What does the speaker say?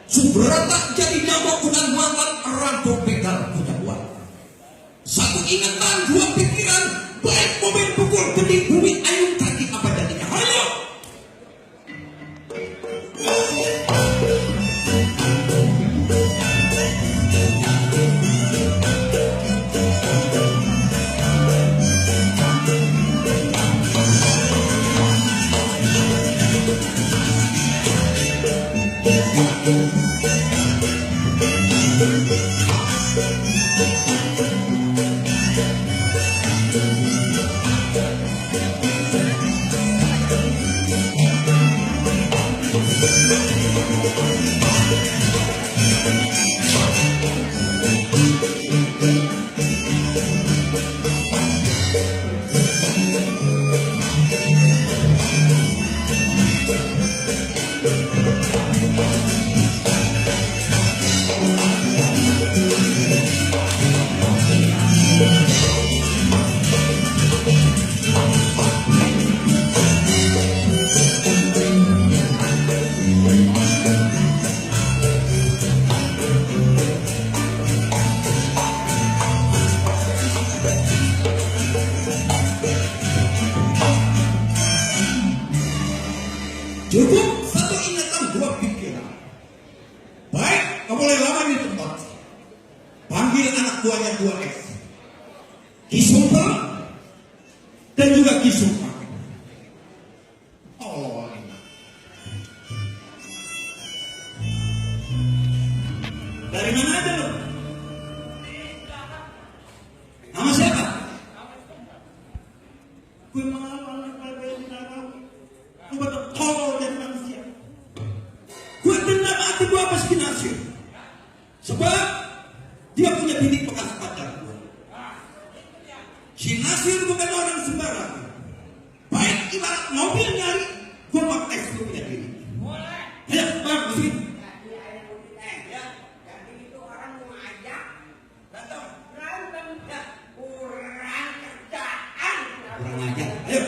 Subrata jadi nyamuk udan muatan rampok pegal punya buat. Satu ingatan, dua pikiran, baik mobil pukul gede bumi ayun kaki apa jadinya. Hayo! Cukup satu ingatan, dua pikiran. Baik, kamu boleh lama di tempat. Panggil anak buahnya 2S. Kisumper dan juga Kisumper. Allah enak. Dari mana aja lo? Nama siapa? Gue malah gue tolol dan manusia. Gue dendam hati gue apa si Nasir. Sebab dia punya bini bekas pacar gue. Si Nasir bukan orang sembarang. Baik ibarat mobil nyari, gue mau tes lu punya diri. Ya, bang, sini. Jadi itu orang mau ngajak, berantem, kurang kerjaan. Kurang ajar, ayo.